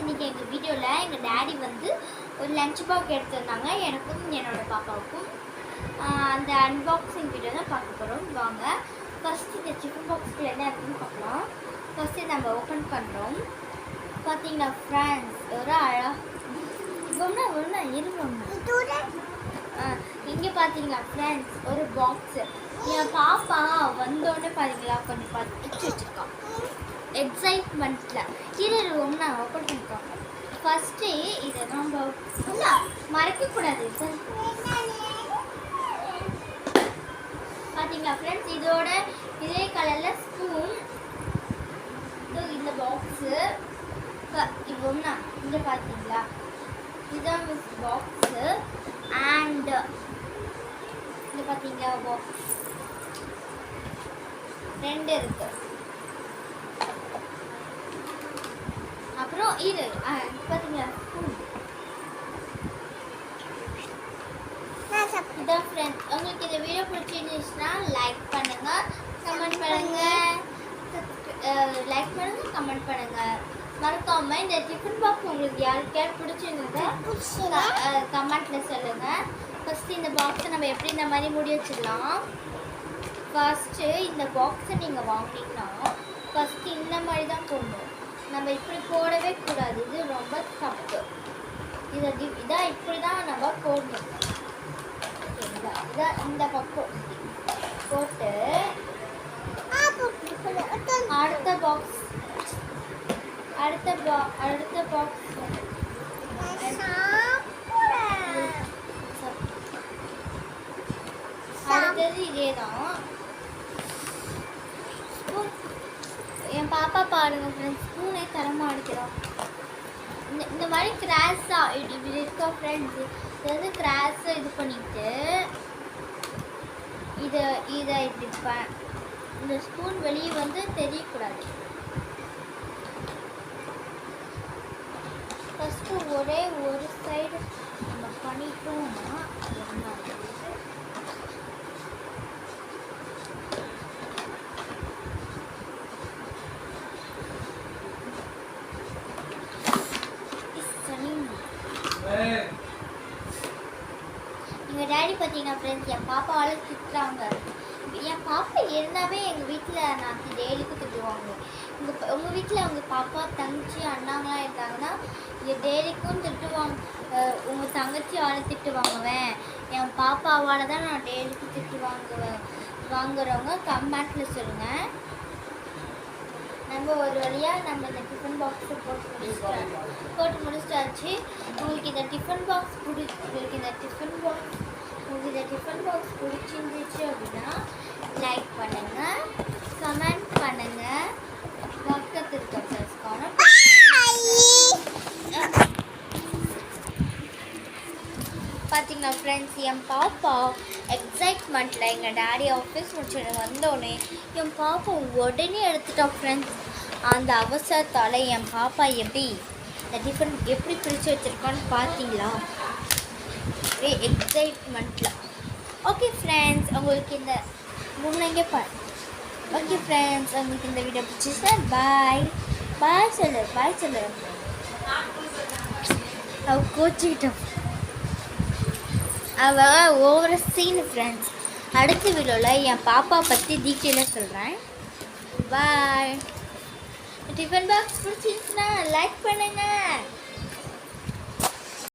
இன்றைக்கி எங்கள் வீடியோவில் எங்கள் டேடி வந்து ஒரு லஞ்ச் பாக்ஸ் எடுத்திருந்தாங்க எனக்கும் என்னோடய பாப்பாவுக்கும். அந்த அன்பாக்சிங் வீடியோ தான் பார்க்க போகிறோம். வாங்க ஃபஸ்ட்டு இந்த சிக்கன் பாக்ஸில் என்ன இருக்குன்னு பார்க்கலாம். ஃபஸ்ட்டு நம்ம ஓப்பன் பண்ணுறோம். பார்த்தீங்கன்னா ஃப்ரெண்ட்ஸ் ஒரு ஒன்றா இருங்க. இங்கே பார்த்தீங்களா ஃப்ரெண்ட்ஸ் ஒரு பாக்ஸு. என் பாப்பா வந்தோடனே பார்த்தீங்களா கொஞ்சம் பார்த்து வச்சுருக்கான் எக்ஸைட்மெண்ட்டில். இது ஒன்றா ஓப்பன் பண்ணிக்கோங்க. ஃபஸ்ட்டு இதை நம்ம மறைக்கக்கூடாது. பார்த்தீங்களா ஃப்ரெண்ட்ஸ் இதோட இதே கலரில் ஸ்பூன் இந்த பாக்ஸு இது ஒன்றா இங்கே பார்த்தீங்களா இதுதான் மிஸ் பாக்ஸு. அண்ட் இங்கே பார்த்தீங்களா பாக்ஸ் ரெண்டு இருக்கு. அப்புறம் இது பார்த்தீங்களா ஸ்பூன். இதான் ஃப்ரெண்ட்ஸ் உங்களுக்கு இந்த வீடியோ பிடிச்சிருந்துச்சுன்னா லைக் பண்ணுங்கள், கமெண்ட் பண்ணுங்கள், கமெண்ட் பண்ணுங்கள். மறக்காம இந்த டிஃபன் பாக்ஸ் உங்களுக்கு யாருக்காவது பிடிச்சிருந்தது கமெண்ட்டில் சொல்லுங்கள். ஃபஸ்ட்டு இந்த பாக்ஸை நம்ம எப்படி இந்த மாதிரி மூடி வச்சிடலாம். ஃபஸ்ட்டு இந்த பாக்ஸை நீங்கள் வாங்கினீங்கன்னா ஃபஸ்ட்டு இந்த மாதிரி தான் போடணும். நம்ம இப்படி போடவே கூடாது, இது ரொம்ப தப்பு. இதான் இப்படி தான் நம்ம போடணும். ஓகேங்களா? இதான் இந்த பக்கம் போட்டு அடுத்த பாக்ஸ் அடுத்தது இதே தான். என் பாப்பா பாருங்க ஃப்ரெண்ட்ஸ் ஸ்பூனே தரமாக அடிக்கிறோம். இந்த மாதிரி கிராஸாக இப்படி இருக்கா ஃப்ரெண்ட்ஸ். இது வந்து கிராஸை இது பண்ணிட்டு இதை இப்படி இந்த ஸ்பூன் வெளியே வந்து தெரியக்கூடாது. ஃபஸ்ட்டு ஒரே ஒரு சைடு நம்ம பண்ணிட்டோம்னா எங்கள் டேடி பார்த்தீங்கன்னா ஃப்ரெண்ட்ஸ் என் பாப்பாவால் திட்டுறாங்க. என் பாப்பா இருந்தாவே எங்கள் வீட்டில் நான் டெய்லிக்கும் திட்டுவாங்க. உங்கள் வீட்டில் உங்கள் பாப்பா தங்கச்சி அண்ணாங்களாம் இருந்தாங்கன்னா இங்கே டெய்லிக்கும் திட்டுவாங்க. உங்கள் தங்கச்சி ஆள் திட்டுவாங்குவேன், என் பாப்பாவால் தான் நான் டெய்லிக்கும் திட்டு வாங்குறவங்க கமெண்ட்டில் சொல்லுங்கள். நம்ம ஒரு வழியாக நம்ம இந்த டிஃபன் பாக்ஸை போட்டு முடிச்சிட்டாச்சு. உங்களுக்கு இந்த டிஃபன் பாக்ஸ் பிடிச்சிருந்துச்சு அப்படின்னா லைக் பண்ணுங்கள், கமெண்ட் பண்ணுங்கள், பக்கத்து இருக்க ப்ளஸ்க்கான பார்த்தீங்கன்னா ஃப்ரெண்ட்ஸ் என் பாப்பா எக்ஸைட்மெண்ட்டில் எங்கள் டேடி ஆஃபீஸ் முடிச்சுட்டு வந்தோடனே என் பாப்பா உடனே எடுத்துட்டா ஃப்ரெண்ட்ஸ். அந்த அவசரத்தால் என் பாப்பா எப்படி இந்த டிஃபன் எப்படி பிரித்து வச்சுருக்கான்னு பார்த்தீங்களா எக்ஸைட்மெண்ட்டில். ஓகே ஃப்ரெண்ட்ஸ் உங்களுக்கு இந்த முன்னங்க ஓகே ஃப்ரெண்ட்ஸ் உங்களுக்கு இந்த வீடியோ பிடிச்சிச்சுன்னா பாய் சொல்லு அவ கோச்சிக்கிட்டோம். அவள் ஓவர சீன் ஃப்ரெண்ட்ஸ். அடுத்த வீடியோவில் என் பாப்பா பற்றி டீட்டெயிலாக சொல்கிறேன். பாய். டிஃபன் பாக்ஸ் பிடிச்சிருந்துச்சுன்னா லைக் பண்ணுங்கள்.